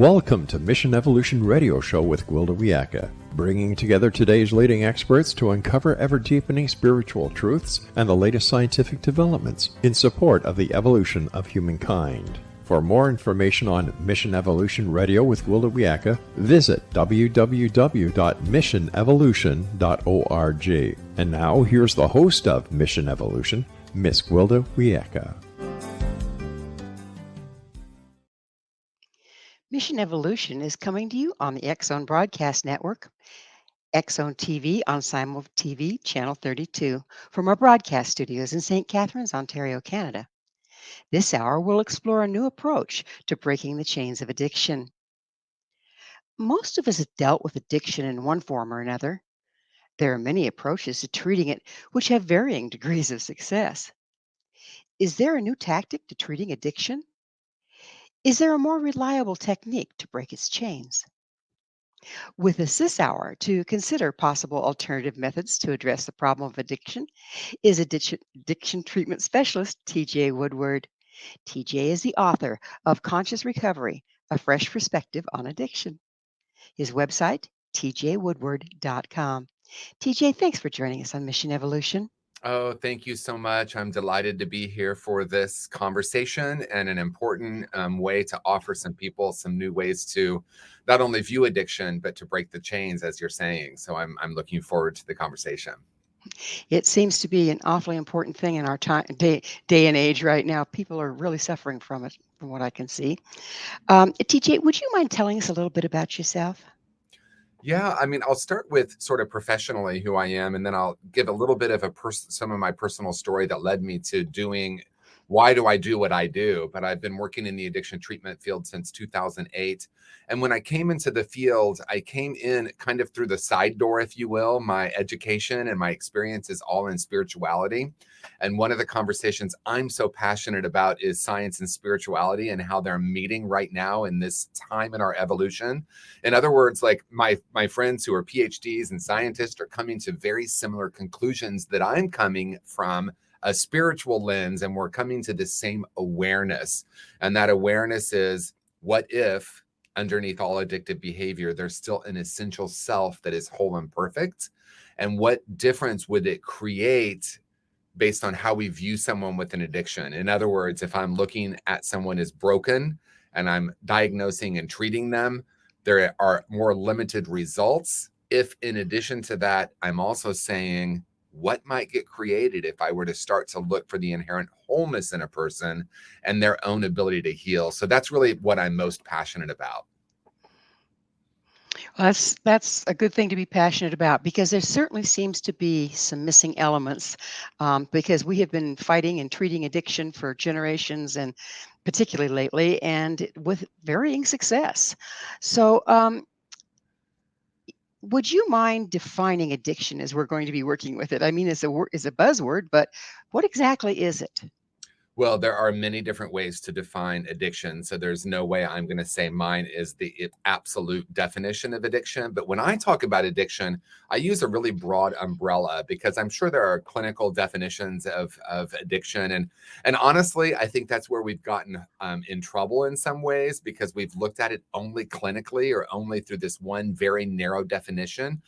Welcome to Mission Evolution Radio Show with Gwilda Wiyaka, bringing together today's leading experts to uncover ever-deepening spiritual truths and the latest scientific developments in support of the evolution of humankind. For more information on Mission Evolution Radio with Gwilda Wiyaka, visit www.missionevolution.org. And now, here's the host of Mission Evolution, Miss Gwilda Wiyaka. Mission Evolution is coming to you on the X-Zone Broadcast Network, X-Zone TV on Simul TV Channel 32 from our broadcast studios in St. Catharines, Ontario, Canada. This hour, we'll explore a new approach to breaking the chains of addiction. Most of us have dealt with addiction in one form or another. There are many approaches to treating it which have varying degrees of success. Is there a new tactic to treating addiction? Is there a more reliable technique to break its chains? With us this hour to consider possible alternative methods to address the problem of addiction is addiction treatment specialist TJ Woodward. TJ is the author of Conscious Recovery, A Fresh Perspective on Addiction. His website, tjwoodward.com. TJ, thanks for joining us on Mission Evolution. Oh, thank you so much. I'm delighted to be here for this conversation and an important way to offer some people some new ways to not only view addiction, but to break the chains, as you're saying. So I'm looking forward to the conversation. It seems to be an awfully important thing in our day and age right now. People are really suffering from it, from what I can see. TJ, would you mind telling us a little bit about yourself? Yeah, I mean, I'll start with sort of professionally who I am, and then I'll give a little bit of some of my personal story that led me to doing, why do I do what I do? But I've been working in the addiction treatment field since 2008. And when I came into the field, I came in kind of through the side door, if you will. My education and my experience is all in spirituality. And one of the conversations I'm so passionate about is science and spirituality and how they're meeting right now in this time in our evolution. In other words, like my friends who are PhDs and scientists are coming to very similar conclusions that I'm coming from a spiritual lens, and we're coming to the same awareness. And that awareness is, what if underneath all addictive behavior, there's still an essential self that is whole and perfect? And what difference would it create based on how we view someone with an addiction? In other words, if I'm looking at someone as broken and I'm diagnosing and treating them, there are more limited results. If in addition to that, I'm also saying, what might get created if I were to start to look for the inherent wholeness in a person and their own ability to heal? So that's really what I'm most passionate about. Well, that's a good thing to be passionate about, because there certainly seems to be some missing elements, because we have been fighting and treating addiction for generations, and particularly lately, and with varying success. So would you mind defining addiction as we're going to be working with it? I mean, it's a buzzword, but what exactly is it? Well, there are many different ways to define addiction. So there's no way I'm going to say mine is the absolute definition of addiction. But when I talk about addiction, I use a really broad umbrella, because I'm sure there are clinical definitions of addiction. And honestly, I think that's where we've gotten in trouble in some ways, because we've looked at it only clinically or only through this one very narrow definition.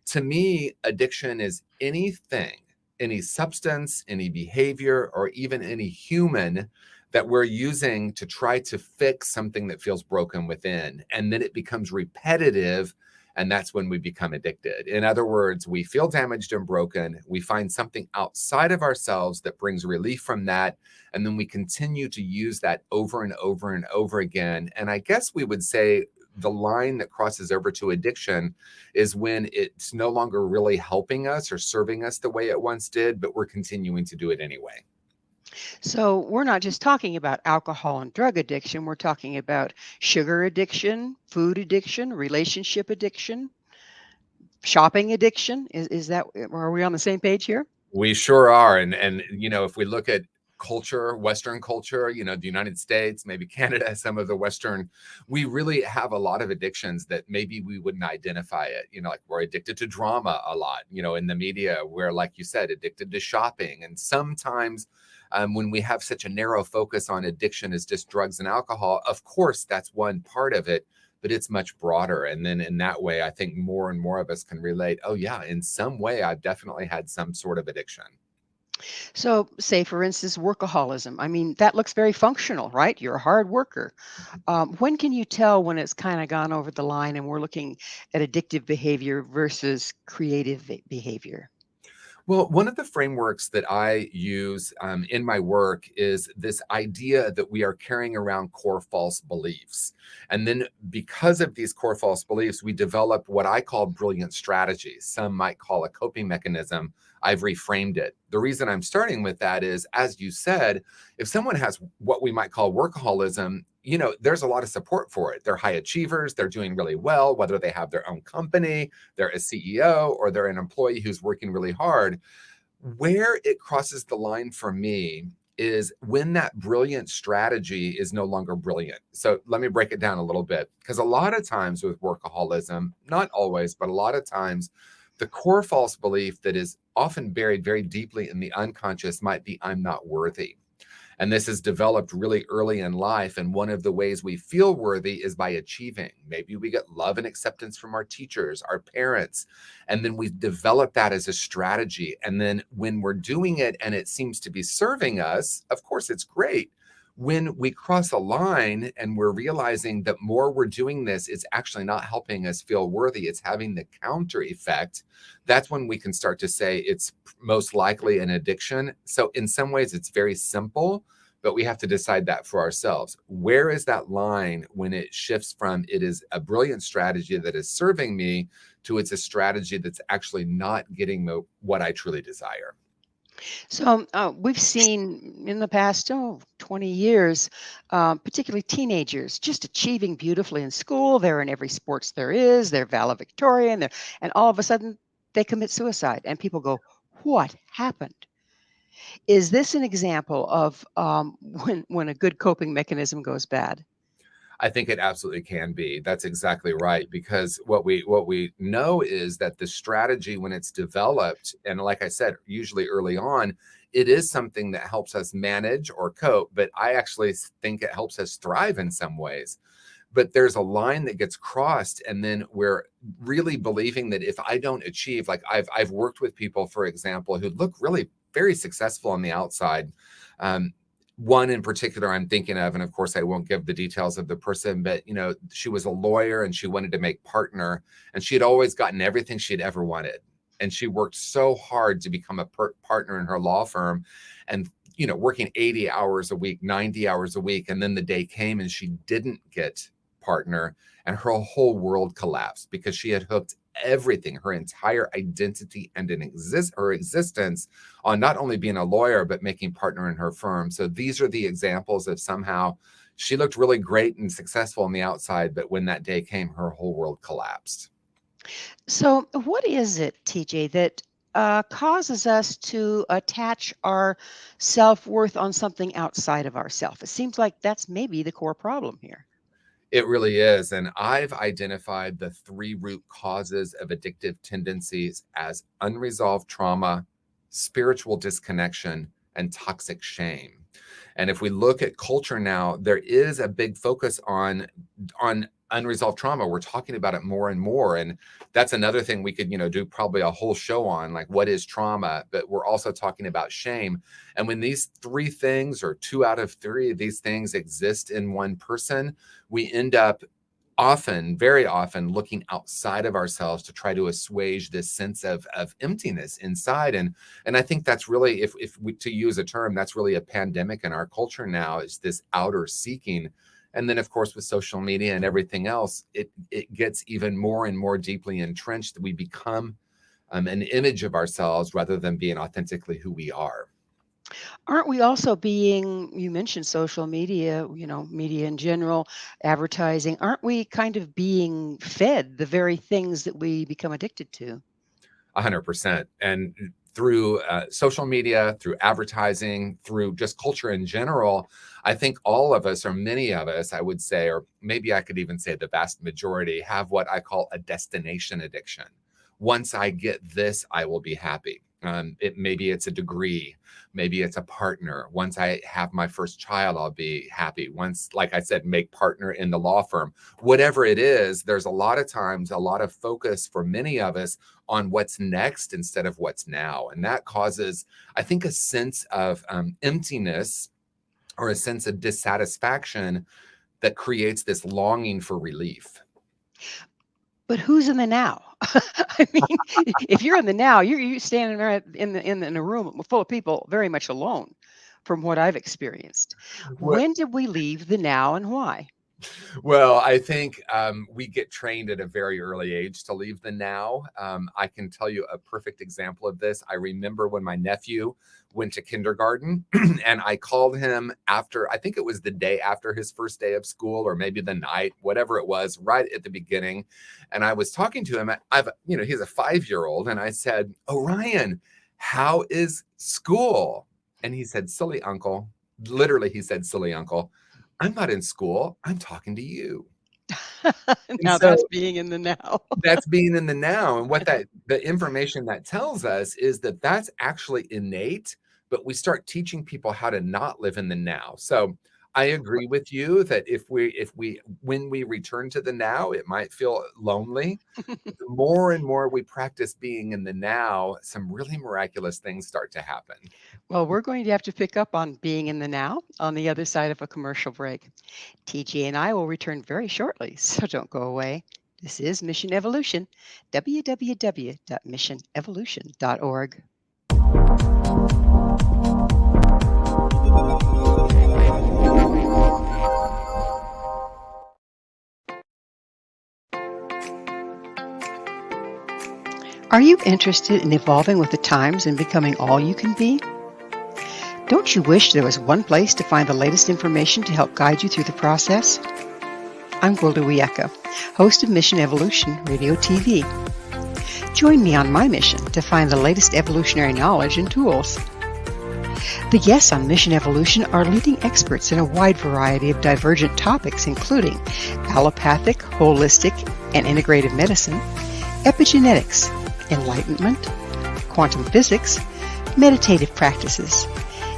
To me, addiction is anything, any substance, any behavior, or even any human that we're using to try to fix something that feels broken within. And then it becomes repetitive, and that's when we become addicted. In other words, we feel damaged and broken. We find something outside of ourselves that brings relief from that. And then we continue to use that over and over and over again. And I guess we would say the line that crosses over to addiction is when it's no longer really helping us or serving us the way it once did, but we're continuing to do it anyway. So we're not just talking about alcohol and drug addiction. We're talking about sugar addiction, food addiction, relationship addiction, shopping addiction. Are we on the same page here? We sure are. And you know, if we look at culture, Western culture, you know, the United States, maybe Canada, some of the Western, we really have a lot of addictions that maybe we wouldn't identify it. You know, like we're addicted to drama a lot, you know, in the media. We're, like you said, addicted to shopping. And sometimes when we have such a narrow focus on addiction as just drugs and alcohol, of course, that's one part of it. but it's much broader. And then in that way, I think more and more of us can relate. Oh yeah, in some way, I've definitely had some sort of addiction. So, say for instance, workaholism. I mean, that looks very functional, right? You're a hard worker. When can you tell when it's kind of gone over the line and we're looking at addictive behavior versus creative behavior? Well, one of the frameworks that I use in my work is this idea that we are carrying around core false beliefs. And then, because of these core false beliefs, we develop what I call brilliant strategies. Some might call a coping mechanism. I've reframed it. The reason I'm starting with that is, as you said, if someone has what we might call workaholism, there's a lot of support for it. They're high achievers, they're doing really well, whether they have their own company, they're a CEO, or they're an employee who's working really hard. Where it crosses the line for me is when that brilliant strategy is no longer brilliant. So let me break it down a little bit, because a lot of times with workaholism, not always, but a lot of times, the core false belief that is often buried very deeply in the unconscious might be, I'm not worthy. And this is developed really early in life. And one of the ways we feel worthy is by achieving. Maybe we get love and acceptance from our teachers, our parents, and then we develop that as a strategy. And then when we're doing it and it seems to be serving us, of course, it's great. When we cross a line and we're realizing that more we're doing this, it's actually not helping us feel worthy, it's having the counter effect, that's when we can start to say it's most likely an addiction. So in some ways, it's very simple, but we have to decide that for ourselves. Where is that line when it shifts from it is a brilliant strategy that is serving me to it's a strategy that's actually not getting what I truly desire? So we've seen in the past 20 years, particularly teenagers, just achieving beautifully in school. They're in every sports there is. They're valedictorian. And all of a sudden, they commit suicide. And people go, "What happened?" Is this an example of when a good coping mechanism goes bad? I think it absolutely can be. That's exactly right. Because what we know is that the strategy, when it's developed, and like I said, usually early on, it is something that helps us manage or cope. But I actually think it helps us thrive in some ways. But there's a line that gets crossed, and then we're really believing that if I don't achieve, like I've worked with people, for example, who look really very successful on the outside. Um, One in particular I'm thinking of, and of course I won't give the details of the person, but she was a lawyer and she wanted to make partner, and she had always gotten everything she'd ever wanted. And she worked so hard to become a partner in her law firm, and working 80 hours a week, 90 hours a week. And then the day came and she didn't get partner, and her whole world collapsed because she had hooked everything, her entire identity and her existence, on not only being a lawyer, but making partner in her firm. So these are the examples of somehow she looked really great and successful on the outside, but when that day came, her whole world collapsed. So, what is it, TJ, that causes us to attach our self worth on something outside of ourself? It seems like that's maybe the core problem here. It really is. And I've identified the three root causes of addictive tendencies as unresolved trauma, spiritual disconnection, and toxic shame. And if we look at culture now, there is a big focus on unresolved trauma. We're talking about it more and more. And that's another thing we could, do probably a whole show on, like what is trauma, but we're also talking about shame. And when these three things, or two out of three of these things, exist in one person, we end up often, very often, looking outside of ourselves to try to assuage this sense of emptiness inside. And I think that's really, if we, to use a term, that's really a pandemic in our culture now, is this outer seeking. And then, of course, with social media and everything else, it gets even more and more deeply entrenched that we become an image of ourselves rather than being authentically who we are. Aren't we also being, you mentioned social media, media in general, advertising, aren't we kind of being fed the very things that we become addicted to? 100%. And through social media, through advertising, through just culture in general, I think all of us, or many of us, I would say, or maybe I could even say the vast majority, have what I call a destination addiction. Once I get this, I will be happy. Maybe it's a degree, maybe it's a partner. Once I have my first child, I'll be happy. Once, like I said, make partner in the law firm. Whatever it is, there's a lot of times, a lot of focus for many of us on what's next instead of what's now. And that causes, I think, a sense of emptiness or a sense of dissatisfaction that creates this longing for relief. But who's in the now? I mean, if you're in the now, you're standing there in a room full of people very much alone, from what I've experienced. When did we leave the now and why? Well, I think we get trained at a very early age to leave the now. I can tell you a perfect example of this. I remember when my nephew went to kindergarten and I called him after, I think it was the day after his first day of school, or maybe the night, whatever it was, right at the beginning. And I was talking to him. He's a 5-year-old. And I said, "Orion, how is school?" And he said, "Silly uncle." Literally, he said, "Silly uncle. I'm not in school. I'm talking to you." Now that's being in the now. That's being in the now. And what the information that tells us is that that's actually innate, but we start teaching people how to not live in the now. So I agree with you that when we return to the now, it might feel lonely. The more and more we practice being in the now, some really miraculous things start to happen. Well, we're going to have to pick up on being in the now on the other side of a commercial break. TJ and I will return very shortly, so don't go away. This is Mission Evolution, www.missionevolution.org. Are you interested in evolving with the times and becoming all you can be? Don't you wish there was one place to find the latest information to help guide you through the process? I'm Gwilda Wiyaka, host of Mission Evolution Radio TV. Join me on my mission to find the latest evolutionary knowledge and tools. The guests on Mission Evolution are leading experts in a wide variety of divergent topics, including allopathic, holistic, and integrative medicine, epigenetics, enlightenment, quantum physics, meditative practices,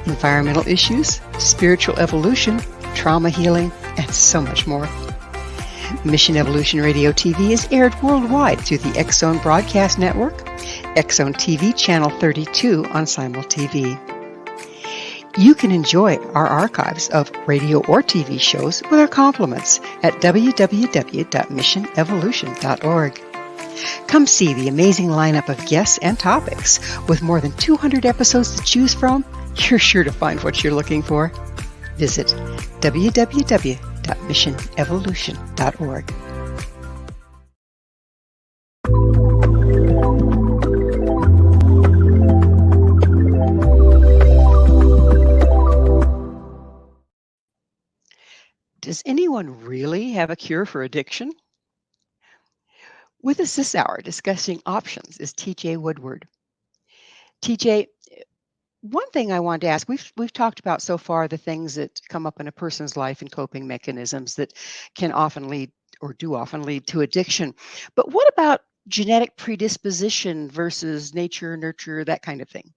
environmental issues, spiritual evolution, trauma healing, and so much more. Mission Evolution Radio TV is aired worldwide through the X-Zone Broadcast Network, X-Zone TV Channel 32 on Simul TV. You can enjoy our archives of radio or TV shows with our compliments at www.missionevolution.org. Come see the amazing lineup of guests and topics. With more than 200 episodes to choose from, you're sure to find what you're looking for. Visit www.missionevolution.org. Does anyone really have a cure for addiction? With us this hour discussing options is TJ Woodward. TJ, one thing I wanted to ask, we've talked about so far the things that come up in a person's life and coping mechanisms that can often lead or do often lead to addiction. But what about genetic predisposition versus nature, nurture, that kind of thing?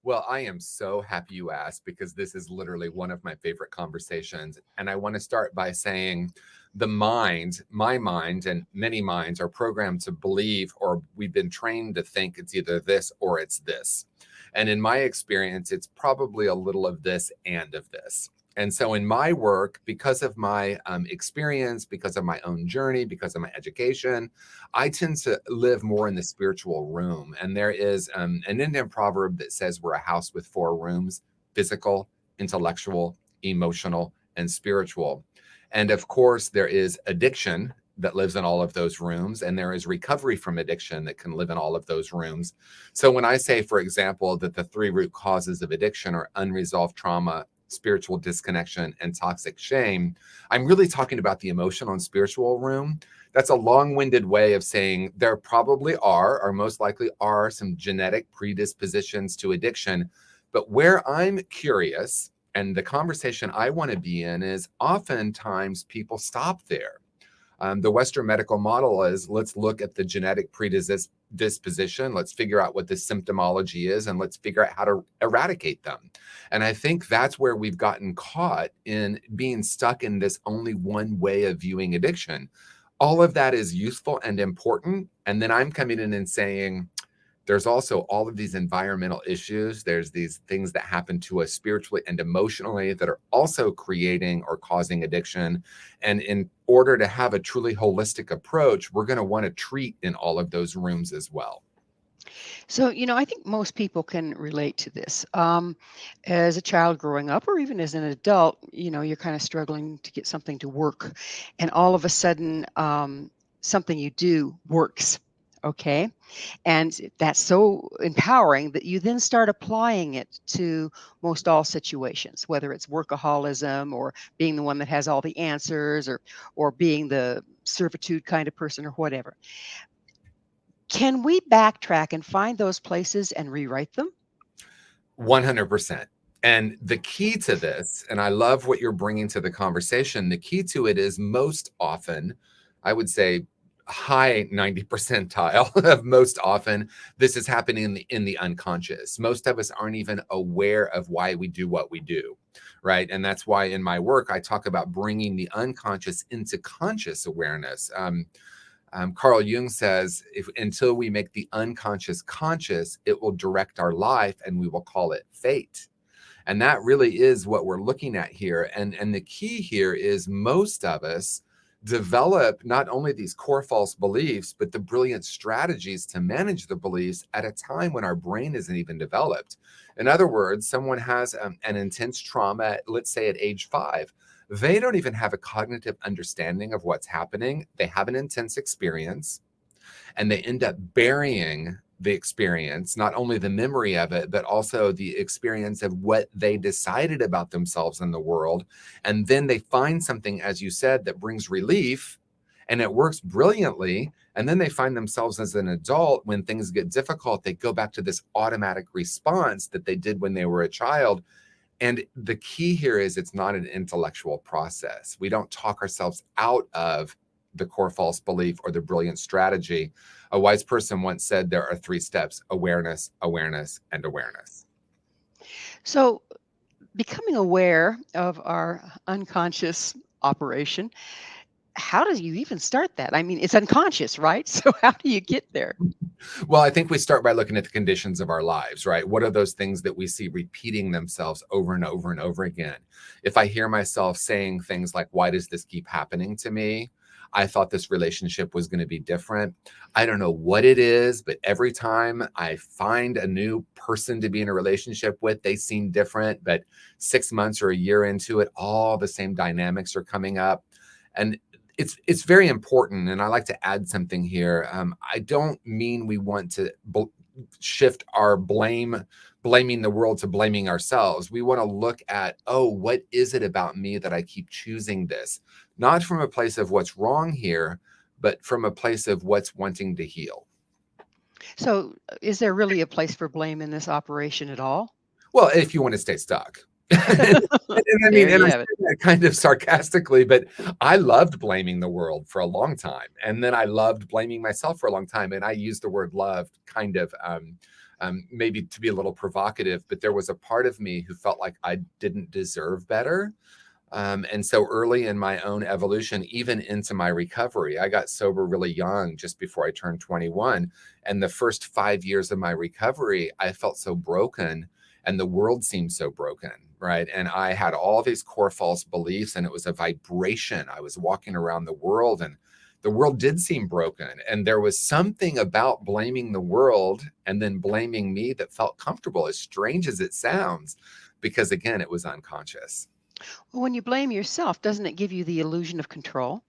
Well, I am so happy you asked, because this is literally one of my favorite conversations. And I want to start by saying the mind, my mind, and many minds are programmed to believe, or we've been trained to think it's either this or it's this. And in my experience, it's probably a little of this and of this. And so in my work, because of my experience, because of my own journey, because of my education, I tend to live more in the spiritual room. And there is an Indian proverb that says we're a house with 4 rooms: physical, intellectual, emotional, and spiritual. And of course, there is addiction that lives in all of those rooms, and there is recovery from addiction that can live in all of those rooms. So when I say, for example, that the 3 root causes of addiction are unresolved trauma, spiritual disconnection, and toxic shame, I'm really talking about the emotional and spiritual room. That's a long-winded way of saying there probably are, or most likely are, some genetic predispositions to addiction. But where I'm curious, and the conversation I want to be in, is oftentimes people stop there. The Western medical model is, let's look at the genetic disposition. Let's figure out what the symptomology is, and let's figure out how to eradicate them. And I think that's where we've gotten caught in being stuck in this only one way of viewing addiction. All of that is useful and important. And then I'm coming in and saying, there's also all of these environmental issues. There's these things that happen to us spiritually and emotionally that are also creating or causing addiction. And in order to have a truly holistic approach, we're going to want to treat in all of those rooms as well. So, I think most people can relate to this. As a child growing up, or even as an adult, you're kind of struggling to get something to work. And all of a sudden, something you do works. Okay. And that's so empowering that you then start applying it to most all situations, whether it's workaholism or being the one that has all the answers, or being the servitude kind of person, or whatever. Can we backtrack and find those places and rewrite them? 100%. And the key to this, and I love what you're bringing to the conversation, the key to it is most often, I would say high 90 percentile of most often, this is happening in the unconscious. Most of us aren't even aware of why we do what we do, right? And that's why in my work, I talk about bringing the unconscious into conscious awareness. Carl Jung says, until we make the unconscious conscious, it will direct our life, and we will call it fate. And that really is what we're looking at here. And the key here is most of us develop not only these core false beliefs, but the brilliant strategies to manage the beliefs at a time when our brain isn't even developed. In other words, someone has an intense trauma, let's say at age 5. They don't even have a cognitive understanding of what's happening. They have an intense experience, and they end up burying the experience, not only the memory of it, but also the experience of what they decided about themselves in the world. And then they find something, as you said, that brings relief, and it works brilliantly. And then they find themselves as an adult, when things get difficult, they go back to this automatic response that they did when they were a child. And the key here is it's not an intellectual process. We don't talk ourselves out of the core false belief or the brilliant strategy. A wise person once said there are 3 steps: awareness, awareness, and awareness. So, becoming aware of our unconscious operation, how do you even start that? I mean, it's unconscious, right? So, how do you get there? Well, I think we start by looking at the conditions of our lives, right? What are those things that we see repeating themselves over and over and over again? If I hear myself saying things like, why does this keep happening to me? I thought this relationship was going to be different. I don't know what it is, but every time I find a new person to be in a relationship with, they seem different. But 6 months or a year into it, all the same dynamics are coming up. And it's very important. And I like to add something here. I don't mean we want to shift our blaming the world to blaming ourselves. We want to look at, what is it about me that I keep choosing this? Not from a place of what's wrong here, but from a place of what's wanting to heal. So, is there really a place for blame in this operation at all? Well, if you want to stay stuck. and I There mean, and you I have say it. that kind of sarcastically, but I loved blaming the world for a long time. And then I loved blaming myself for a long time. And I use the word loved kind of maybe to be a little provocative, but there was a part of me who felt like I didn't deserve better. And so early in my own evolution, even into my recovery, I got sober really young, just before I turned 21. And the first 5 years of my recovery, I felt so broken, and the world seemed so broken, right? And I had all these core false beliefs, and it was a vibration. I was walking around the world, and the world did seem broken. And there was something about blaming the world and then blaming me that felt comfortable, as strange as it sounds, because again, it was unconscious. Well, when you blame yourself, doesn't it give you the illusion of control?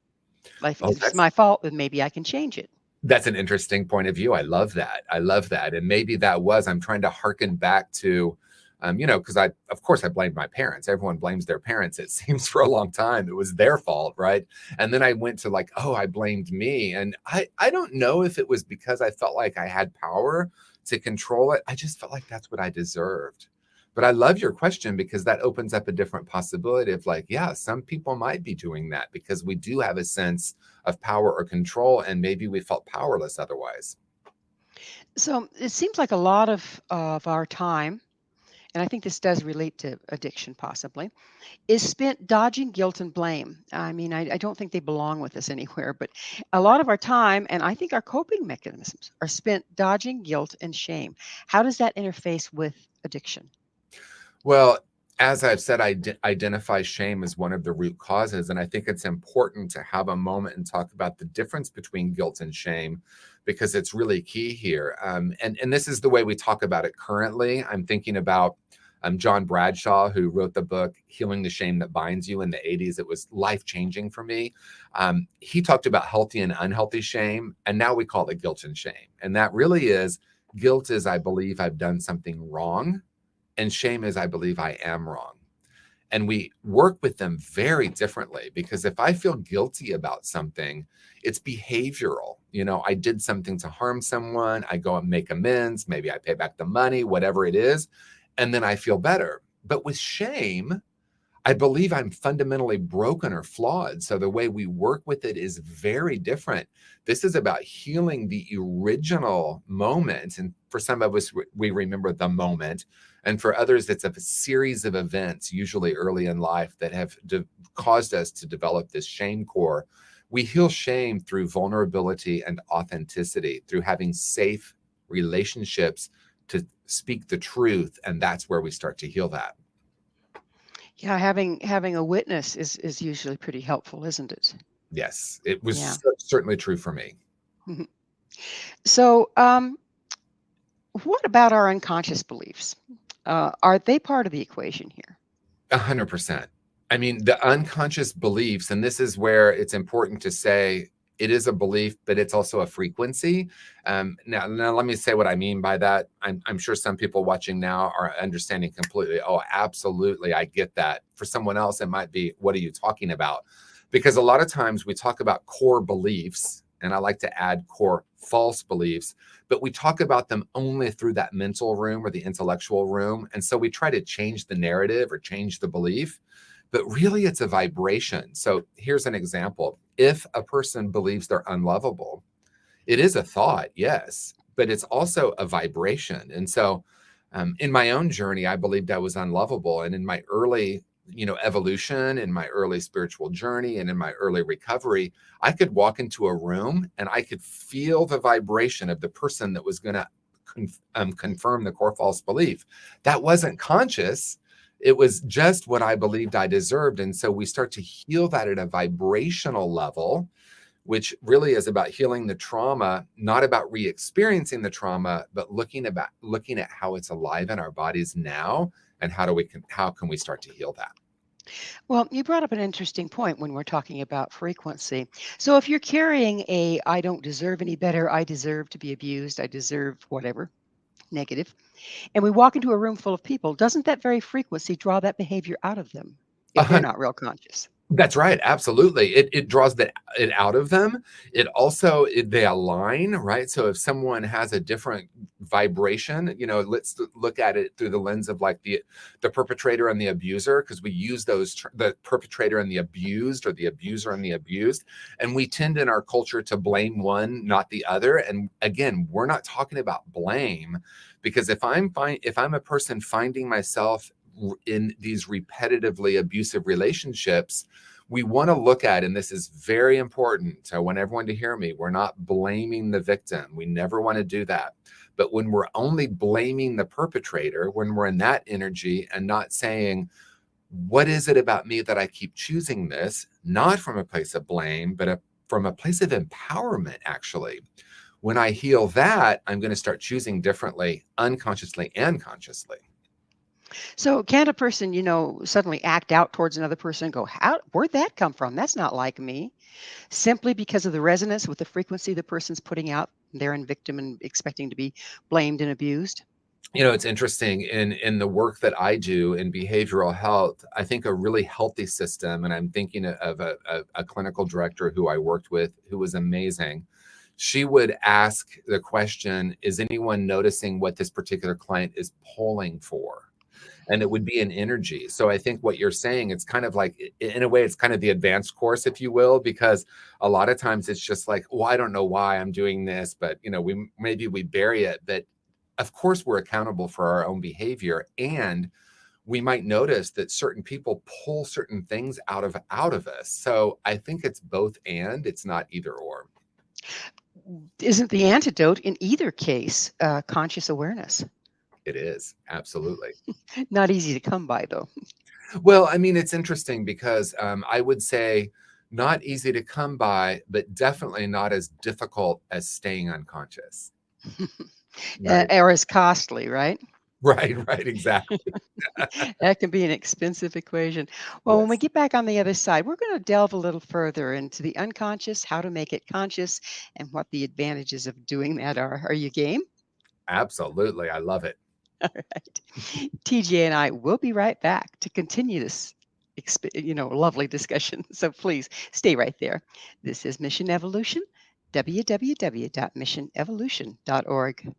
Like, Oh, if it's my fault, then maybe I can change it. that's an interesting point of view. I love that. I love that. And maybe I'm trying to hearken back to, because of course I blamed my parents. Everyone blames their parents. It seems for a long time it was their fault, right? And then I went to like, I blamed me. And I don't know if it was because I felt like I had power to control it. I just felt like that's what I deserved. But I love your question, because that opens up a different possibility of like, yeah, some people might be doing that because we do have a sense of power or control, and maybe we felt powerless otherwise. So it seems like a lot of our time, and I think this does relate to addiction possibly, is spent dodging guilt and blame. I mean, I don't think they belong with us anywhere, but a lot of our time, and I think our coping mechanisms, are spent dodging guilt and shame. How does that interface with addiction? Well, as I've said, I identify shame as one of the root causes. And I think it's important to have a moment and talk about the difference between guilt and shame because it's really key here. And this is the way we talk about it currently. I'm thinking about John Bradshaw, who wrote the book Healing the Shame That Binds You in the 80s. It was life changing for me. He talked about healthy and unhealthy shame, and now we call it guilt and shame. And that really is guilt is, I believe I've done something wrong, and shame is, I believe I am wrong. And we work with them very differently because if I feel guilty about something, it's behavioral. You know, I did something to harm someone, I go and make amends, maybe I pay back the money, whatever it is, and then I feel better. But with shame, I believe I'm fundamentally broken or flawed. So the way we work with it is very different. This is about healing the original moment. And for some of us, we remember the moment. And for others, it's a series of events, usually early in life, that have caused us to develop this shame core. We heal shame through vulnerability and authenticity, through having safe relationships to speak the truth. And that's where we start to heal that. Yeah, having a witness is usually pretty helpful, isn't it? Yes, it was Yeah. certainly true for me. Mhm. So, what about our unconscious beliefs? Are they part of the equation here? 100%. I mean, the unconscious beliefs, and this is where it's important to say it is a belief, but it's also a frequency. Now, let me say what I mean by that. I'm sure some people watching now are understanding completely. Oh, absolutely, I get that. For someone else, it might be, what are you talking about? Because a lot of times we talk about core beliefs, and I like to add core false beliefs, but we talk about them only through that mental room or the intellectual room. And so we try to change the narrative or change the belief, but really it's a vibration. So here's an example. If a person believes they're unlovable, it is a thought, yes, but it's also a vibration. And so in my own journey, I believed I was unlovable. And in my early, evolution, in my early spiritual journey, and in my early recovery, I could walk into a room and I could feel the vibration of the person that was going to confirm the core false belief. That wasn't conscious. It was just what I believed I deserved. And so we start to heal that at a vibrational level, which really is about healing the trauma, not about re-experiencing the trauma, but looking at how it's alive in our bodies now, and how can we start to heal that? Well, you brought up an interesting point when we're talking about frequency. So, if you're carrying a "I don't deserve any better, I deserve to be abused, I deserve whatever" negative, and we walk into a room full of people, doesn't that very frequency draw that behavior out of them if they're not real conscious? That's right, absolutely. It draws it out of them. It also they align, right? So if someone has a different vibration, let's look at it through the lens of like the perpetrator and the abuser, because we use the perpetrator and the abused, or the abuser and the abused, and we tend in our culture to blame one, not the other. And again, we're not talking about blame, because if I'm a person finding myself in these repetitively abusive relationships, we want to look at, and this is very important, I want everyone to hear me, we're not blaming the victim. We never want to do that. But when we're only blaming the perpetrator, when we're in that energy and not saying, what is it about me that I keep choosing this, not from a place of blame, but from a place of empowerment, actually. When I heal that, I'm going to start choosing differently, unconsciously and consciously. So, can a person, suddenly act out towards another person and go, where'd that come from? That's not like me. Simply because of the resonance with the frequency the person's putting out, they're in victim and expecting to be blamed and abused. It's interesting in the work that I do in behavioral health. I think a really healthy system, and I'm thinking of a clinical director who I worked with who was amazing. She would ask the question, is anyone noticing what this particular client is pulling for? and it would be an energy. So I think what you're saying, it's kind of like, in a way, it's kind of the advanced course, if you will, because a lot of times it's just like, well, I don't know why I'm doing this, but maybe we bury it. But of course, we're accountable for our own behavior, and we might notice that certain people pull certain things out of us. So I think it's both, and it's not either or. Isn't the antidote in either case conscious awareness? It is, absolutely. Not easy to come by, though. Well, I mean, it's interesting because I would say not easy to come by, but definitely not as difficult as staying unconscious. Right. Or as costly, right? Right, exactly. That can be an expensive equation. Well, when we Yes, get back on the other side, we're going to delve a little further into the unconscious, how to make it conscious, and what the advantages of doing that are. Are you game? absolutely. I love it. All right. TJ and I will be right back to continue this lovely discussion. So please stay right there. This is Mission Evolution, www.missionevolution.org.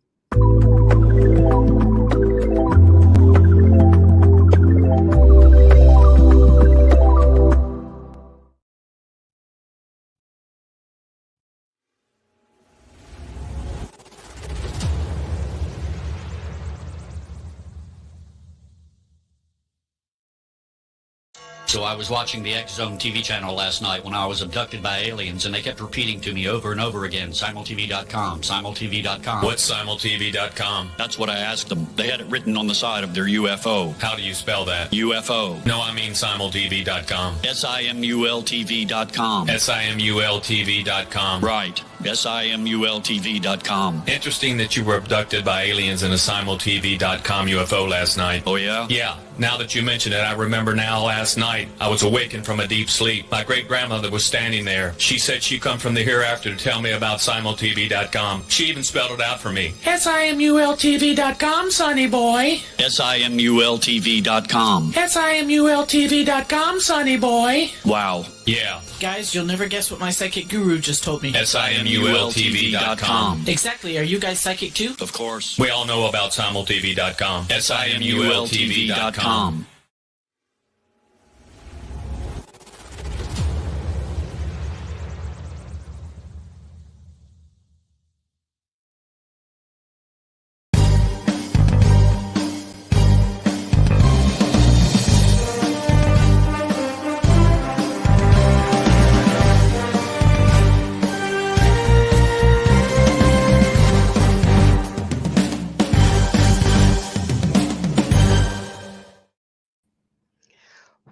So I was watching the X Zone TV channel last night when I was abducted by aliens, and they kept repeating to me over and over again, simultv.com, simultv.com. What's simultv.com? That's what I asked them. They had it written on the side of their UFO. How do you spell that? UFO. No, I mean simultv.com. simultv.com. simultv.com. Right. simultv.com. Interesting that you were abducted by aliens in a simultv.com UFO last night. Oh, yeah? Yeah. Now that you mention it, I remember now last night I was awakened from a deep sleep. My great-grandmother was standing there. She said she come from the hereafter to tell me about simultv.com. She even spelled it out for me. simultv.com, sonny boy. simultv.com. simultv.com, sonny boy. Wow. Yeah. Guys, you'll never guess what my psychic guru just told me. simultv.com. Exactly. Are you guys psychic too? Of course. We all know about simultv.com. simultv.com.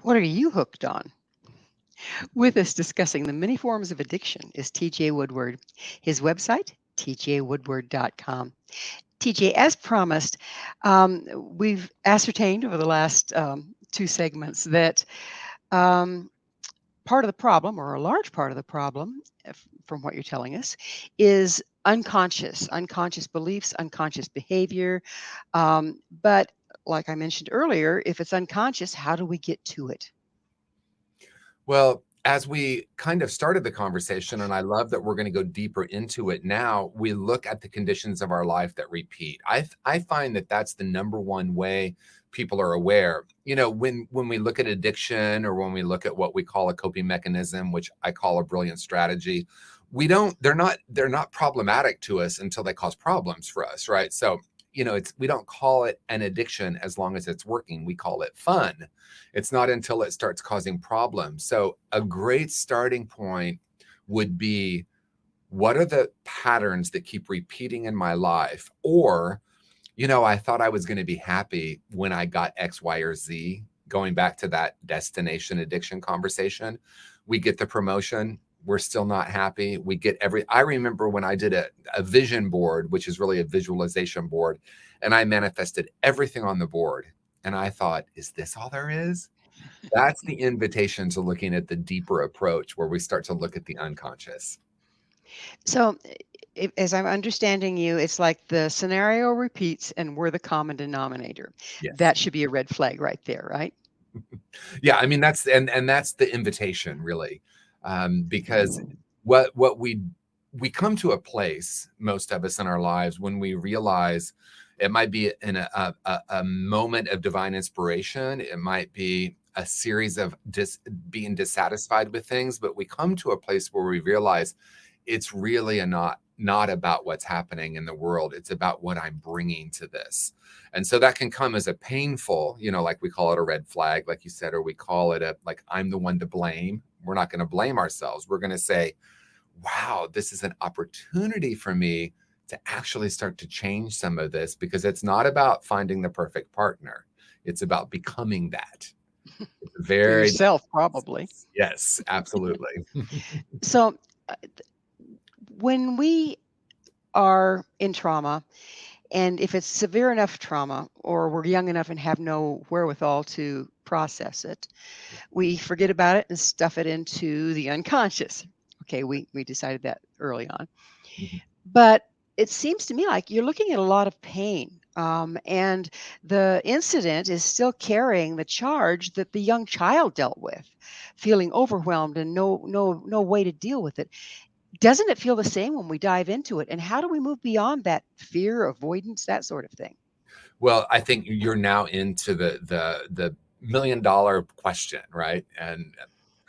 What are you hooked on? With us discussing the many forms of addiction is TJ Woodward. His website, tjwoodward.com. TJ, as promised, we've ascertained over the last two segments that part of the problem, or a large part of the problem, from what you're telling us, is unconscious beliefs, unconscious behavior. But like I mentioned earlier, if it's unconscious, how do we get to it? Well, as we kind of started the conversation, and I love that we're going to go deeper into it now, we look at the conditions of our life that repeat. I find that that's the number one way people are aware. When we look at addiction, or when we look at what we call a coping mechanism, which I call a brilliant strategy, they're not problematic to us until they cause problems for us, right? So we don't call it an addiction as long as it's working. We call it fun. It's not until it starts causing problems. So a great starting point would be, what are the patterns that keep repeating in my life? Or, I thought I was going to be happy when I got X, Y, or Z, going back to that destination addiction conversation. We get the promotion. We're still not happy. I remember when I did a vision board, which is really a visualization board, and I manifested everything on the board. And I thought, is this all there is? That's the invitation to looking at the deeper approach, where we start to look at the unconscious. So, as I'm understanding you, it's like the scenario repeats and we're the common denominator. Yes. That should be a red flag right there, right? Yeah, I mean, that's the invitation, really. Because what we come to a place, most of us in our lives, when we realize, It might be in a moment of divine inspiration. It might be a series of being dissatisfied with things, but we come to a place where we realize it's really not about what's happening in the world. It's about what I'm bringing to this. And so that can come as a painful, like we call it a red flag, like you said, or we call it like, I'm the one to blame. We're not going to blame ourselves. We're going to say, wow, this is an opportunity for me to actually start to change some of this, because it's not about finding the perfect partner. It's about becoming that. It's For very, yourself, probably. yes, absolutely. So when we are in trauma, and if it's severe enough trauma, or we're young enough and have no wherewithal to process it, we forget about it and stuff it into the unconscious. Okay, we decided that early on. Mhm. But it seems to me like you're looking at a lot of pain. And the incident is still carrying the charge that the young child dealt with, feeling overwhelmed and no way to deal with it. Doesn't it feel the same when we dive into it? And how do we move beyond that fear, avoidance, that sort of thing? Well, I think you're now into the $1 million question, right? And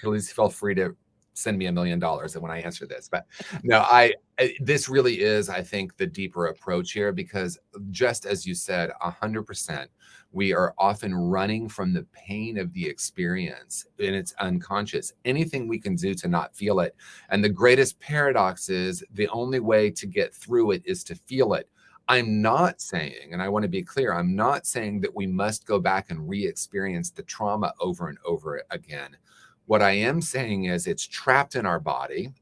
please feel free to send me $1 million when I answer this. But no, this really is, I think, the deeper approach here, because just as you said, 100%, we are often running from the pain of the experience, and it's unconscious. Anything we can do to not feel it. And the greatest paradox is the only way to get through it is to feel it. I'm not saying, and I want to be clear, I'm not saying that we must go back and re-experience the trauma over and over again. What I am saying is it's trapped in our body.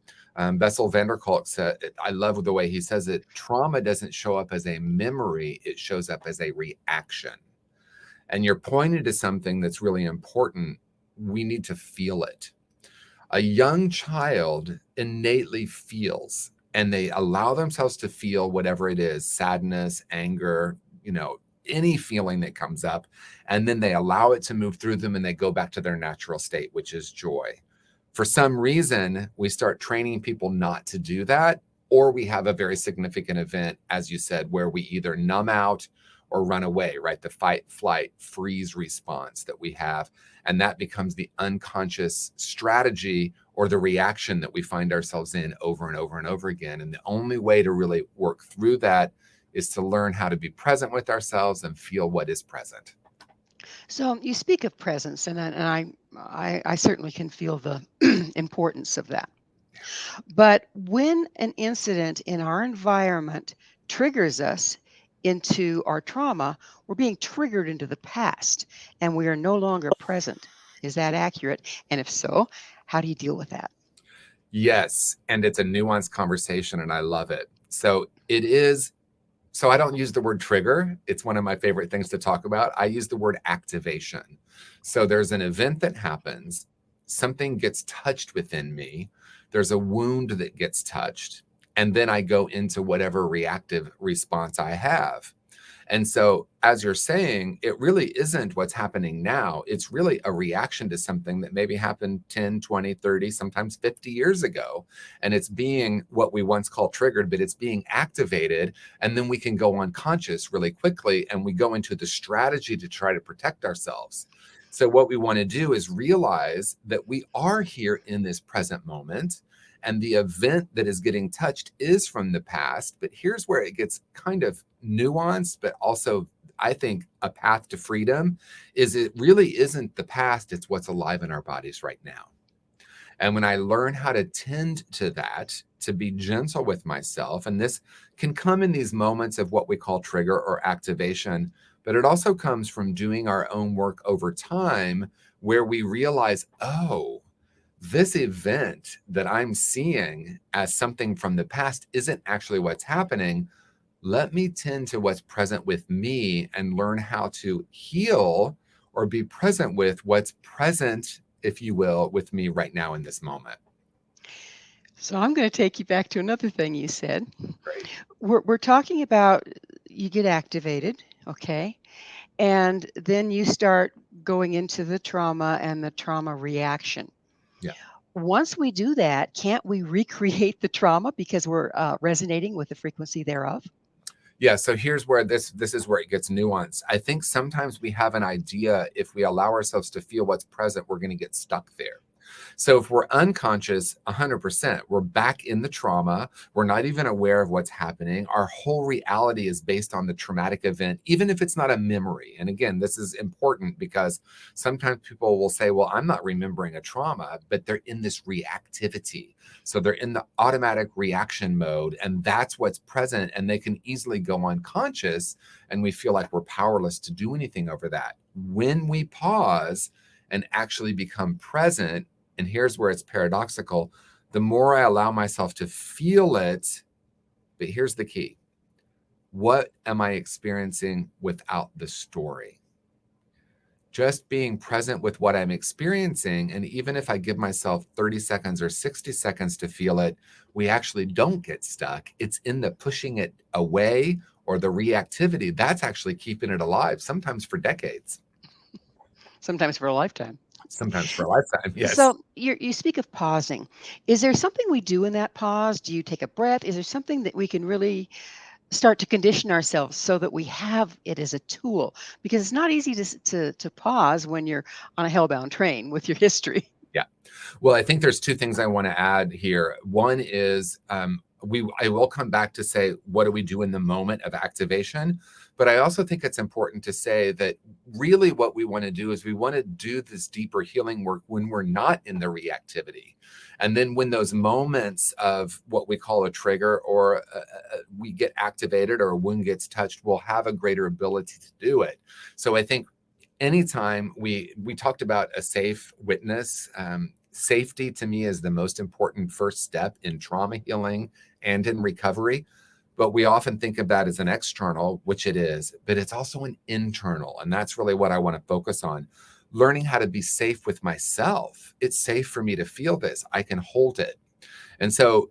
Bessel van der Kolk said, I love the way he says it, trauma doesn't show up as a memory, it shows up as a reaction. And you're pointing to something that's really important. We need to feel it. A young child innately feels, and they allow themselves to feel whatever it is, sadness, anger, any feeling that comes up, and then they allow it to move through them and they go back to their natural state, which is joy. For some reason, we start training people not to do that, or we have a very significant event, as you said, where we either numb out or run away, right? The fight, flight, freeze response that we have. And that becomes the unconscious strategy or the reaction that we find ourselves in over and over and over again. And the only way to really work through that is to learn how to be present with ourselves and feel what is present. So you speak of presence, and I certainly can feel the importance of that. But when an incident in our environment triggers us into our trauma, we're being triggered into the past and we are no longer present. Is that accurate? And if so, how do you deal with that? Yes. And it's a nuanced conversation and I love it. So it is. So I don't use the word trigger. It's one of my favorite things to talk about. I use the word activation. So there's an event that happens, something gets touched within me, there's a wound that gets touched, and then I go into whatever reactive response I have. And so, as you're saying, it really isn't what's happening now. It's really a reaction to something that maybe happened 10, 20, 30, sometimes 50 years ago. And it's being what we once called triggered, but it's being activated. And then we can go unconscious really quickly. And we go into the strategy to try to protect ourselves. So what we want to do is realize that we are here in this present moment. And the event that is getting touched is from the past. But here's where it gets kind of nuanced, but also, I think, a path to freedom is it really isn't the past. It's what's alive in our bodies right now. And when I learn how to tend to that, to be gentle with myself, and this can come in these moments of what we call trigger or activation, but it also comes from doing our own work over time where we realize, oh, this event that I'm seeing as something from the past isn't actually what's happening. Let me tend to what's present with me and learn how to heal or be present with what's present, if you will, with me right now in this moment. So I'm going to take you back to another thing you said. Great. We're talking about you get activated, okay? And then you start going into the trauma and the trauma reaction. Yeah. Once we do that, can't we recreate the trauma because we're resonating with the frequency thereof? Yeah, so here's where this is where it gets nuanced. I think sometimes we have an idea, if we allow ourselves to feel what's present, we're going to get stuck there. So if we're unconscious 100%, we're back in the trauma. We're not even aware of what's happening. Our whole reality is based on the traumatic event, even if it's not a memory. And again, this is important because sometimes people will say, well, I'm not remembering a trauma, but they're in this reactivity. So they're in the automatic reaction mode, and that's what's present. And they can easily go unconscious, and we feel like we're powerless to do anything over that. When we pause and actually become present, and here's where it's paradoxical, the more I allow myself to feel it, but here's the key. What am I experiencing without the story? Just being present with what I'm experiencing, and even if I give myself 30 seconds or 60 seconds to feel it, we actually don't get stuck. It's in the pushing it away or the reactivity that's actually keeping it alive, sometimes for decades. Sometimes for a lifetime. Sometimes for a lifetime, yes. So you speak of pausing. Is there something we do in that pause? Do you take a breath? Is there something that we can really start to condition ourselves so that we have it as a tool? Because it's not easy to pause when you're on a hellbound train with your history. Yeah. Well, I think there's two things I want to add here. One is I will come back to say, what do we do in the moment of activation? But I also think it's important to say that really what we want to do is we want to do this deeper healing work when we're not in the reactivity. And then when those moments of what we call a trigger or we get activated or a wound gets touched, we'll have a greater ability to do it. So I think anytime we talked about a safe witness, safety to me is the most important first step in trauma healing and in recovery. But we often think of that as an external, which it is, but it's also an internal. And that's really what I want to focus on. Learning how to be safe with myself. It's safe for me to feel this. I can hold it. And so,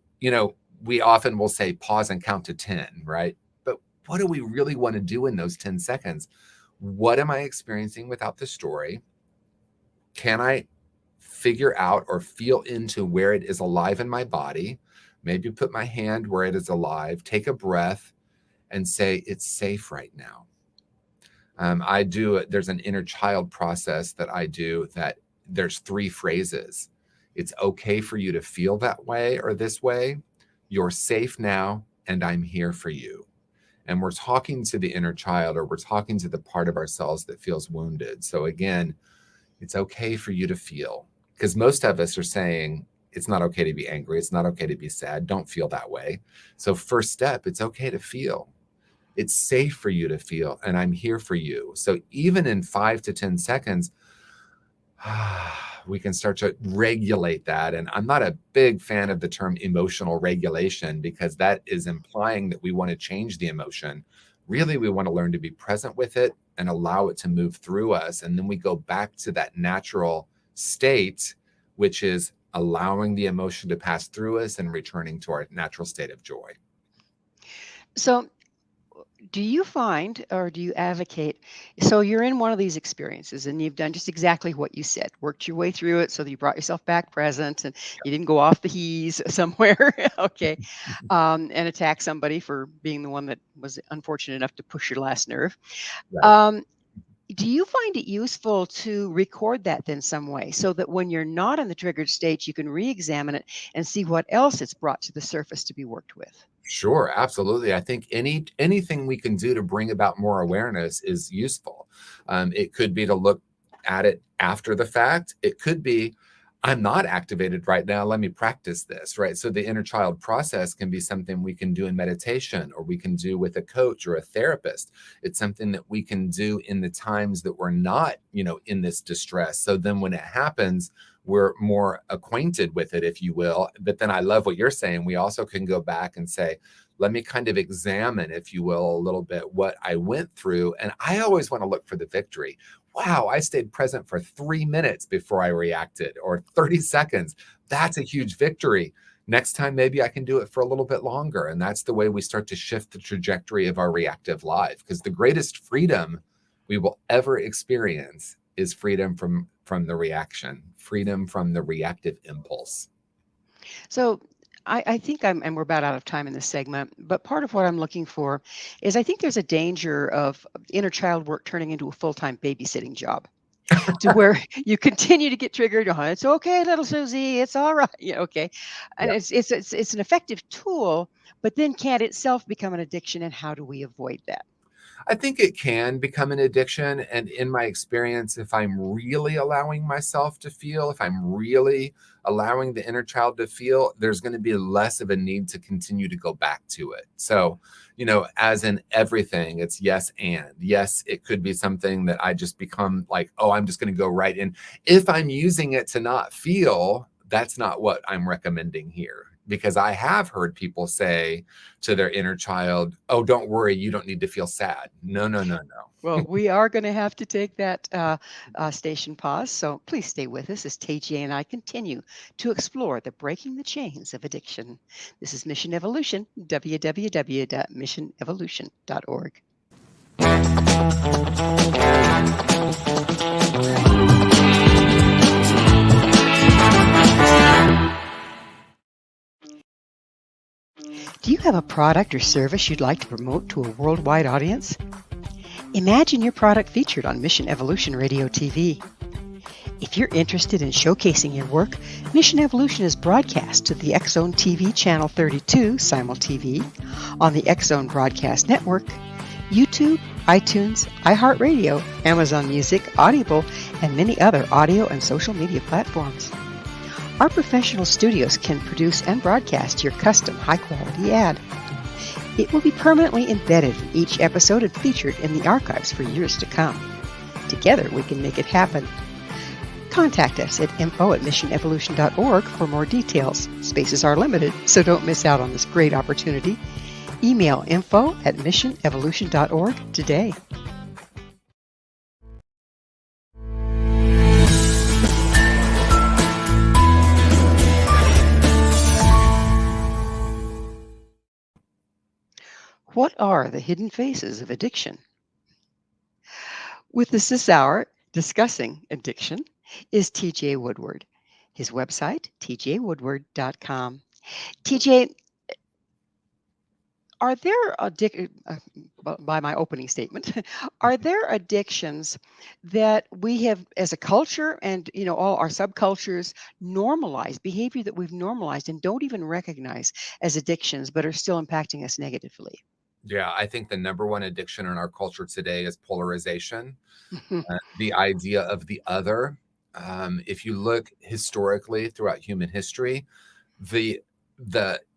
we often will say pause and count to 10, right? But what do we really want to do in those 10 seconds? What am I experiencing without the story? Can I figure out or feel into where it is alive in my body? Maybe put my hand where it is alive, take a breath and say, it's safe right now. There's an inner child process that I do that there's 3 phrases. It's okay for you to feel that way or this way. You're safe now, and I'm here for you. And we're talking to the inner child, or we're talking to the part of ourselves that feels wounded. So again, it's okay for you to feel, because most of us are saying it's not okay to be angry. It's not okay to be sad. Don't feel that way. So first step, it's okay to feel. It's safe for you to feel, and I'm here for you. So even in 5 to 10 seconds, we can start to regulate that. And I'm not a big fan of the term emotional regulation, because that is implying that we want to change the emotion. Really, we want to learn to be present with it and allow it to move through us. And then we go back to that natural state, which is allowing the emotion to pass through us and returning to our natural state of joy. So do you find, or do you advocate, so you're in one of these experiences and you've done just exactly what you said, worked your way through it so that you brought yourself back present and you didn't go off the he's somewhere, okay, and attack somebody for being the one that was unfortunate enough to push your last nerve. Right. Do you find it useful to record that in some way so that when you're not in the triggered state, you can re-examine it and see what else it's brought to the surface to be worked with? Sure, absolutely. I think anything we can do to bring about more awareness is useful. It could be to look at it after the fact. It could be, I'm not activated right now. Let me practice this, right? So the inner child process can be something we can do in meditation, or we can do with a coach or a therapist. It's something that we can do in the times that we're not, in this distress. So then when it happens, we're more acquainted with it, if you will. But then I love what you're saying. We also can go back and say, let me kind of examine, if you will, a little bit what I went through. And I always want to look for the victory. Wow, I stayed present for 3 minutes before I reacted, or 30 seconds. That's a huge victory. Next time, maybe I can do it for a little bit longer. And that's the way we start to shift the trajectory of our reactive life. Because the greatest freedom we will ever experience is freedom from the reaction, freedom from the reactive impulse. So I think and we're about out of time in this segment, but part of what I'm looking for is I think there's a danger of inner child work turning into a full-time babysitting job to where you continue to get triggered. Oh, it's okay, little Susie, it's all right. Yeah, okay. And Yeah. it's an effective tool, but then can't itself become an addiction? And how do we avoid that? I think it can become an addiction. And in my experience, if I'm really allowing myself to feel, if I'm really allowing the inner child to feel, there's going to be less of a need to continue to go back to it. So, as in everything, it's yes and. Yes, it could be something that I just become like, oh, I'm just going to go right in. If I'm using it to not feel, that's not what I'm recommending here. Because I have heard people say to their inner child, oh, don't worry, you don't need to feel sad. No, no, no, no. Well, we are going to have to take that station pause. So please stay with us as TJ and I continue to explore the breaking the chains of addiction. This is Mission Evolution, www.missionevolution.org. Do you have a product or service you'd like to promote to a worldwide audience? Imagine your product featured on Mission Evolution Radio TV. If you're interested in showcasing your work, Mission Evolution is broadcast to the X-Zone TV Channel 32 Simul TV, on the X-Zone Broadcast Network, YouTube, iTunes, iHeartRadio, Amazon Music, Audible, and many other audio and social media platforms. Our professional studios can produce and broadcast your custom high-quality ad. It will be permanently embedded in each episode and featured in the archives for years to come. Together, we can make it happen. Contact us at info@missionevolution.org for more details. Spaces are limited, so don't miss out on this great opportunity. Email info@missionevolution.org today. What are the hidden faces of addiction? With us this hour discussing addiction is TJ Woodward. His website, tjwoodward.com. TJ, are there by my opening statement, are there addictions that we have as a culture and all our subcultures normalize behavior that we've normalized and don't even recognize as addictions but are still impacting us negatively? Yeah, I think the number one addiction in our culture today is polarization, the idea of the other. If you look historically throughout human history, the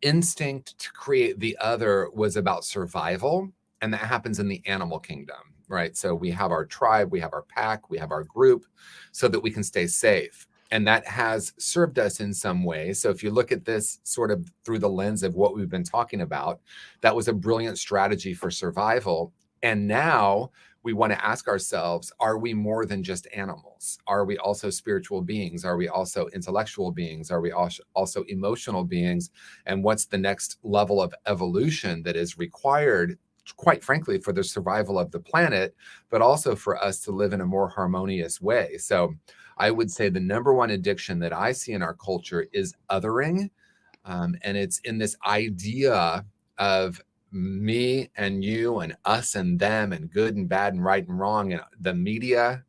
instinct to create the other was about survival, and that happens in the animal kingdom, right? So we have our tribe, we have our pack, we have our group, so that we can stay safe. And that has served us in some way. So if you look at this sort of through the lens of what we've been talking about, that was a brilliant strategy for survival. And now we want to ask ourselves, are we more than just animals? Are we also spiritual beings? Are we also intellectual beings? Are we also emotional beings? And what's the next level of evolution that is required, quite frankly, for the survival of the planet, but also for us to live in a more harmonious way? So I would say the number one addiction that I see in our culture is othering. And it's in this idea of me and you and us and them and good and bad and right and wrong. And the media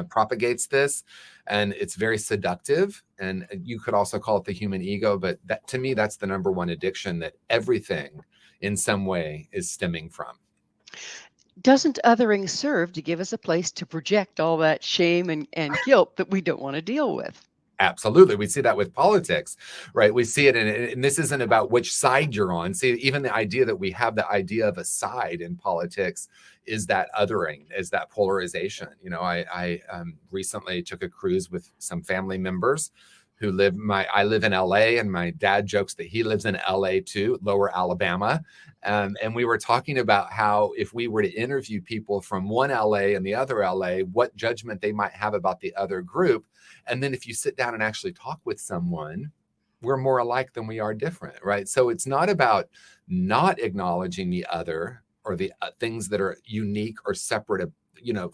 propagates this, and it's very seductive. And you could also call it the human ego. But that, to me, that's the number one addiction that everything in some way is stemming from. Doesn't othering serve to give us a place to project all that shame and guilt that we don't want to deal with? Absolutely. We see that with politics, right? We see it, and this isn't about which side you're on. See, even the idea that we have the idea of a side in politics is that othering, is that polarization. I recently took a cruise with some family members who I live in LA, and my dad jokes that he lives in LA too, Lower Alabama. And we were talking about how if we were to interview people from one LA and the other LA, what judgment they might have about the other group. And then if you sit down and actually talk with someone, we're more alike than we are different, right? So it's not about not acknowledging the other or the things that are unique or separate,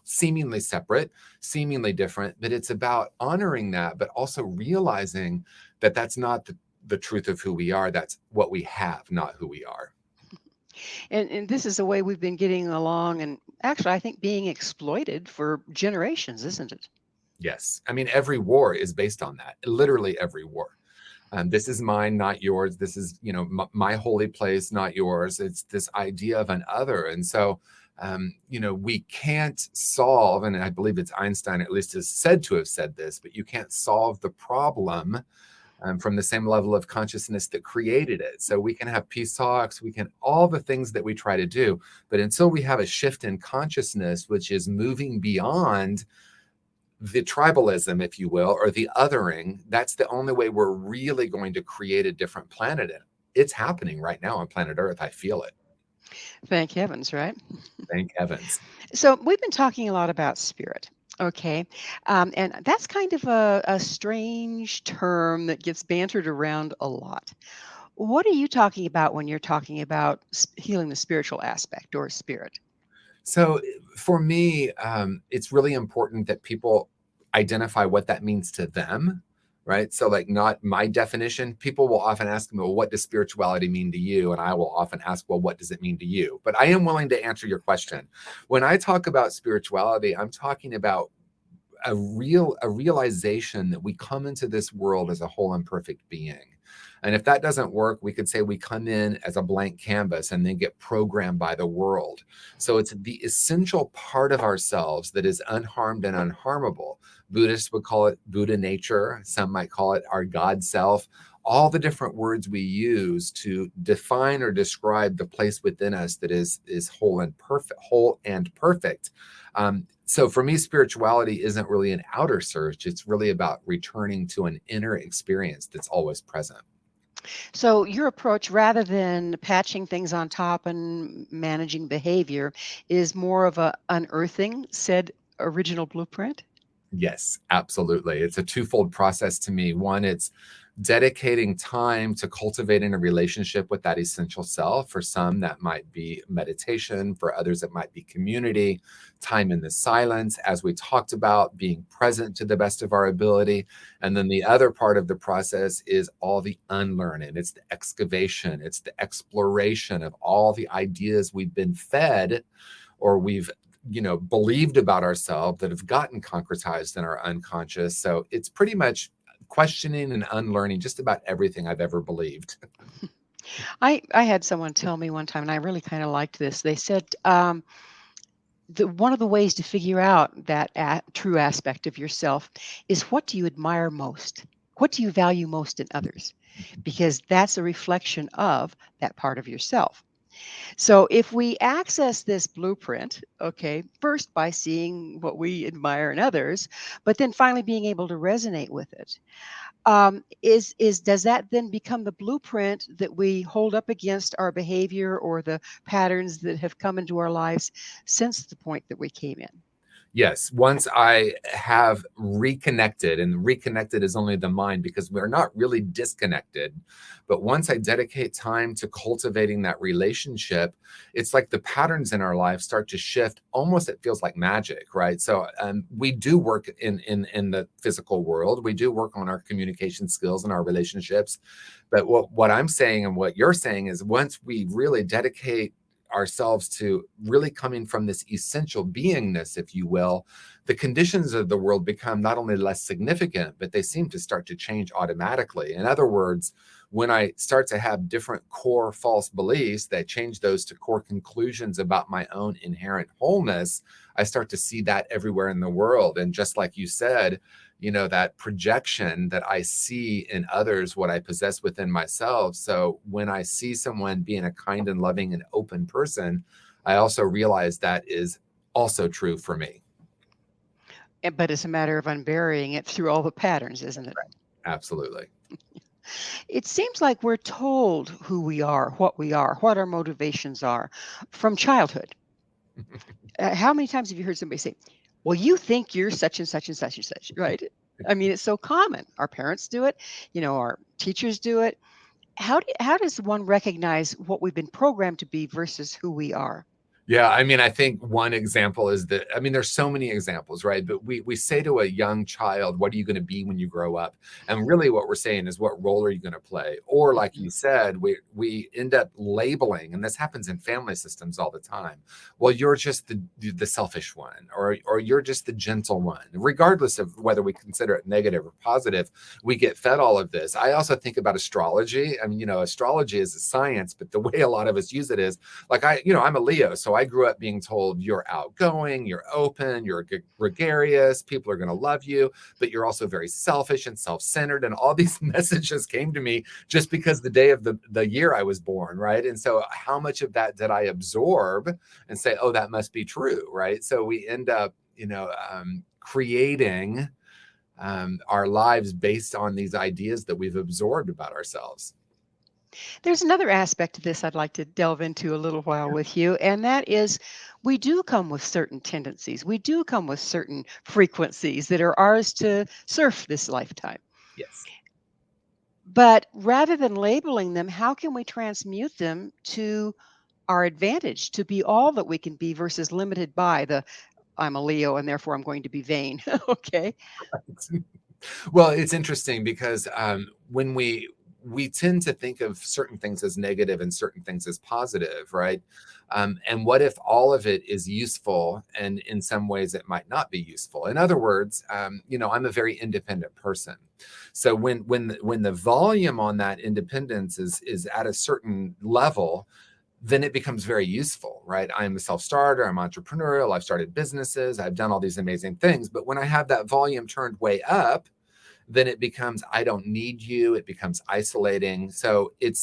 seemingly separate, seemingly different, but it's about honoring that, but also realizing that that's not the truth of who we are. That's what we have, not who we are. And this is the way we've been getting along, and actually, I think being exploited for generations, isn't it? Yes. I mean, every war is based on that. Literally every war. This is mine, not yours. This is, my holy place, not yours. It's this idea of an other. And so, we can't solve, and I believe it's Einstein, at least is said to have said this, but you can't solve the problem from the same level of consciousness that created it. So we can have peace talks, we can, all the things that we try to do. But until we have a shift in consciousness, which is moving beyond the tribalism, if you will, or the othering, that's the only way we're really going to create a different planet. And it's happening right now on planet Earth. I feel it. Thank heavens, right? Thank heavens. So we've been talking a lot about spirit. Okay. And that's kind of a strange term that gets bantered around a lot. What are you talking about when you're talking about healing the spiritual aspect or spirit? So for me, it's really important that people identify what that means to them, right? So like not my definition. People will often ask me, well, what does spirituality mean to you? And I will often ask, well, what does it mean to you? But I am willing to answer your question. When I talk about spirituality, I'm talking about a realization that we come into this world as a whole and perfect being. And if that doesn't work, we could say we come in as a blank canvas and then get programmed by the world. So it's the essential part of ourselves that is unharmed and unharmable. Buddhists would call it Buddha nature. Some might call it our God self. All the different words we use to define or describe the place within us that is whole and perfect. So for me, spirituality isn't really an outer search. It's really about returning to an inner experience that's always present. So your approach, rather than patching things on top and managing behavior, is more of a unearthing said original blueprint? Yes, absolutely. It's a twofold process to me. One, it's dedicating time to cultivating a relationship with that essential self. For some, that might be meditation. For others, it might be community, time in the silence, as we talked about, being present to the best of our ability. And then the other part of the process is all the unlearning. It's the excavation, it's the exploration of all the ideas we've been fed or we've believed about ourselves that have gotten concretized in our unconscious. So it's pretty much questioning and unlearning just about everything I've ever believed. I had someone tell me one time, and I really kind of liked this. They said one of the ways to figure out that true aspect of yourself is, what do you admire most? What do you value most in others? Because that's a reflection of that part of yourself. So if we access this blueprint, okay, first by seeing what we admire in others, but then finally being able to resonate with it, does that then become the blueprint that we hold up against our behavior or the patterns that have come into our lives since the point that we came in? Yes, once I have reconnected, and reconnected is only the mind because we're not really disconnected. But once I dedicate time to cultivating that relationship, it's like the patterns in our life start to shift. Almost, it feels like magic, right? So we do work in the physical world. We do work on our communication skills and our relationships. But what I'm saying and what you're saying is, once we really dedicate ourselves to really coming from this essential beingness, if you will, the conditions of the world become not only less significant, but they seem to start to change automatically. In other words, when I start to have different core false beliefs that change those to core conclusions about my own inherent wholeness, I start to see that everywhere in the world. And just like you said, that projection that I see in others, what I possess within myself. So when I see someone being a kind and loving and open person, I also realize that is also true for me. But it's a matter of unburying it through all the patterns, isn't it? Right. Absolutely. It seems like we're told who we are, what our motivations are from childhood. How many times have you heard somebody say, well, you think you're such and such and such and such, right? I mean, it's so common. Our parents do it, our teachers do it. How does one recognize what we've been programmed to be versus who we are? Yeah, I mean, I think one example is that, I mean, there's so many examples, right? But we say to a young child, what are you going to be when you grow up? And really what we're saying is, what role are you going to play? Or like Mhm. you said, we end up labeling, and this happens in family systems all the time. Well, you're just the selfish one, or you're just the gentle one. Regardless of whether we consider it negative or positive, we get fed all of this. I also think about astrology. I mean, astrology is a science, but the way a lot of us use it is, like, I'm a Leo, so I grew up being told you're outgoing, you're open, you're gregarious, people are going to love you, but you're also very selfish and self-centered. And all these messages came to me just because the day of the year I was born, right? And so how much of that did I absorb and say, oh, that must be true, right? So we end up, creating our lives based on these ideas that we've absorbed about ourselves. There's another aspect to this I'd like to delve into a little while with you, and that is we do come with certain tendencies. We do come with certain frequencies that are ours to surf this lifetime. Yes. But rather than labeling them, how can we transmute them to our advantage, to be all that we can be versus limited by the I'm a Leo and therefore I'm going to be vain. Okay. Well, it's interesting because when we tend to think of certain things as negative and certain things as positive, right? And what if all of it is useful, and in some ways it might not be useful? In other words, I'm a very independent person. So when the volume on that independence is at a certain level, then it becomes very useful, right? I'm a self-starter, I'm entrepreneurial, I've started businesses, I've done all these amazing things. But when I have that volume turned way up, then it becomes, I don't need you. It becomes isolating. So it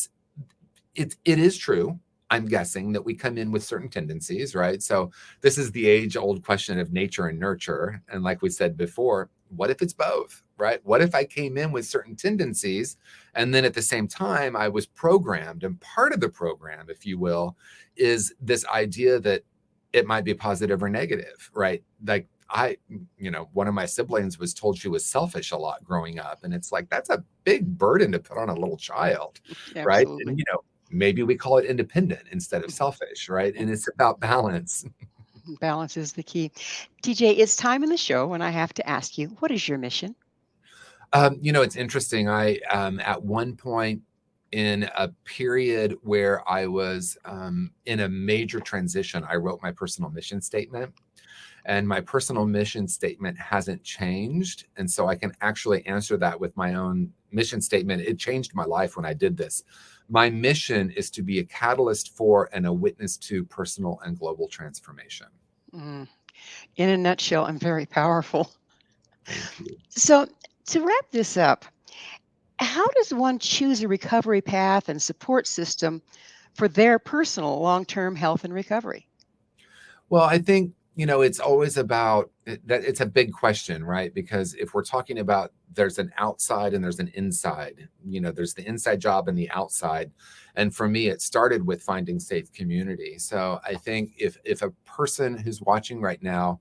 is true, I'm guessing, that we come in with certain tendencies, right? So this is the age-old question of nature and nurture. And like we said before, what if it's both, right? What if I came in with certain tendencies, and then at the same time I was programmed? And part of the program, if you will, is this idea that it might be positive or negative, right? Like, one of my siblings was told she was selfish a lot growing up. And it's like, that's a big burden to put on a little child, right? And, Absolutely. maybe we call it independent instead of Mhm. selfish, right? And it's about balance. Balance is the key. TJ, it's time in the show when I have to ask you, what is your mission? It's interesting. At one point in a period where I was in a major transition, I wrote my personal mission statement. And my personal mission statement hasn't changed. And so I can actually answer that with my own mission statement. It changed my life when I did this. My mission is to be a catalyst for and a witness to personal and global transformation. Mm, in a nutshell, and very powerful. Thank you. So, to wrap this up, how does one choose a recovery path and support system for their personal long term health and recovery? Well, I think, it's always about that. It's a big question, right? Because if we're talking about, there's an outside and there's an inside, there's the inside job and the outside. And for me, it started with finding safe community. So I think if a person who's watching right now,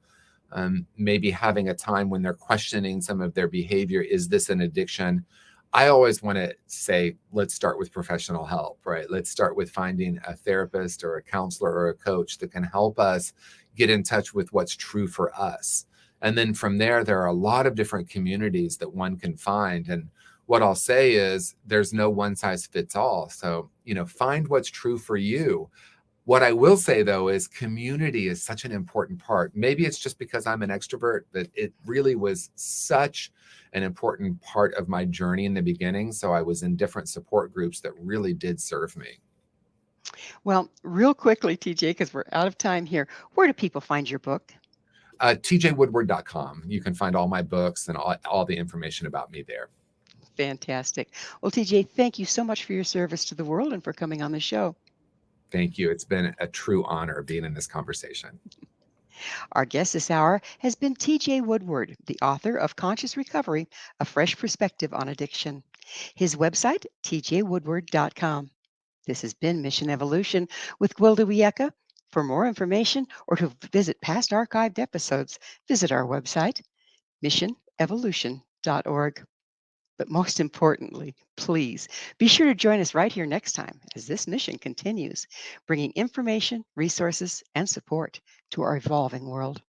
maybe having a time when they're questioning some of their behavior, is this an addiction? I always want to say, let's start with professional help, right? Let's start with finding a therapist or a counselor or a coach that can help us get in touch with what's true for us. And then from there are a lot of different communities that one can find. And what I'll say is, there's no one size fits all. So, find what's true for you. What I will say, though, is community is such an important part. Maybe it's just because I'm an extrovert, but it really was such an important part of my journey in the beginning. So I was in different support groups that really did serve me. Well, real quickly, TJ, because we're out of time here, where do people find your book? TJWoodward.com. You can find all my books and all the information about me there. Fantastic. Well, TJ, thank you so much for your service to the world and for coming on the show. Thank you. It's been a true honor being in this conversation. Our guest this hour has been TJ Woodward, the author of Conscious Recovery, A Fresh Perspective on Addiction. His website, tjwoodward.com. This has been Mission Evolution with Gwilda Wiyaka. For more information or to visit past archived episodes, visit our website, missionevolution.org. But most importantly, please be sure to join us right here next time as this mission continues, bringing information, resources, and support to our evolving world.